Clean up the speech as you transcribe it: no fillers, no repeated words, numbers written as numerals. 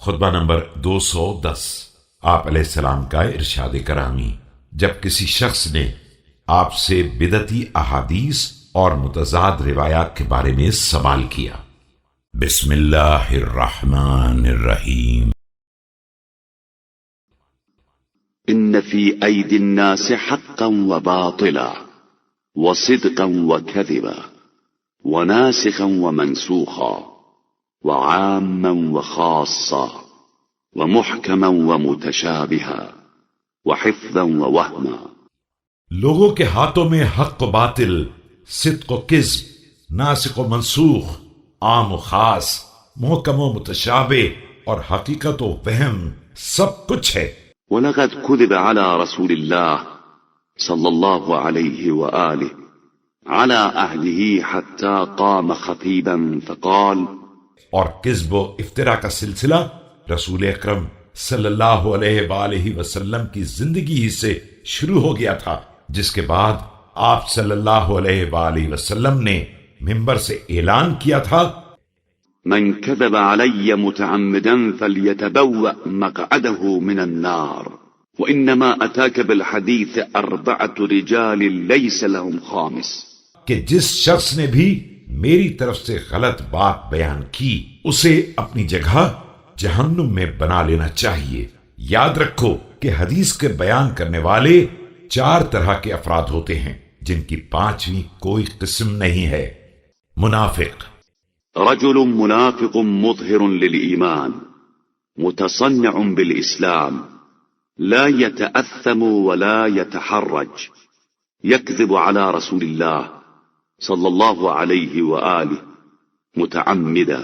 خطبہ نمبر 210۔ آپ علیہ السلام کا ارشاد کرامی، جب کسی شخص نے آپ سے بدعتی احادیث اور متضاد روایات کے بارے میں سوال کیا۔ بسم اللہ الرحمن الرحیم۔ ان فی ایدی الناس حقا وباطلا وصدقا وكذبا وناسخا ومنسوخا وعاما وخاصا ومحكما ومتشابها وحفظا ووهما۔ لوگوں کے ہاتھوں میں حق و باطل، صدق و کذب، ناسخ و منسوخ، عام و خاص، محکم و متشابہ اور حقیقت و وہم سب کچھ ہے۔ وَلَقَدْ كُذِبَ عَلَى رَسُولِ اللَّهِ صلی اللہ علیہ وآلہ على أهله حتى قام خطيبا فقال، اور کذب و افطرا کا سلسلہ رسول اکرم صلی اللہ علیہ وآلہ وسلم کی زندگی ہی سے شروع ہو گیا تھا، جس کے بعد آپ صلی اللہ علیہ وآلہ وسلم نے منبر سے اعلان کیا تھا، من كذب علي متعمدا فليتبوأ مقعده من النار وإنما أتاك بالحديث 4 رجال ليس لهم خامس۔ کہ جس شخص نے بھی میری طرف سے غلط بات بیان کی اسے اپنی جگہ جہنم میں بنا لینا چاہیے۔ یاد رکھو کہ حدیث کے بیان کرنے والے 4 طرح کے افراد ہوتے ہیں جن کی 5ویں کوئی قسم نہیں ہے۔ منافق، رجل منافق مظهر للإيمان متصنع بالإسلام لا يتأثم ولا يتحرج يكذب على رسول الله صلى الله عليه وآله متعمدا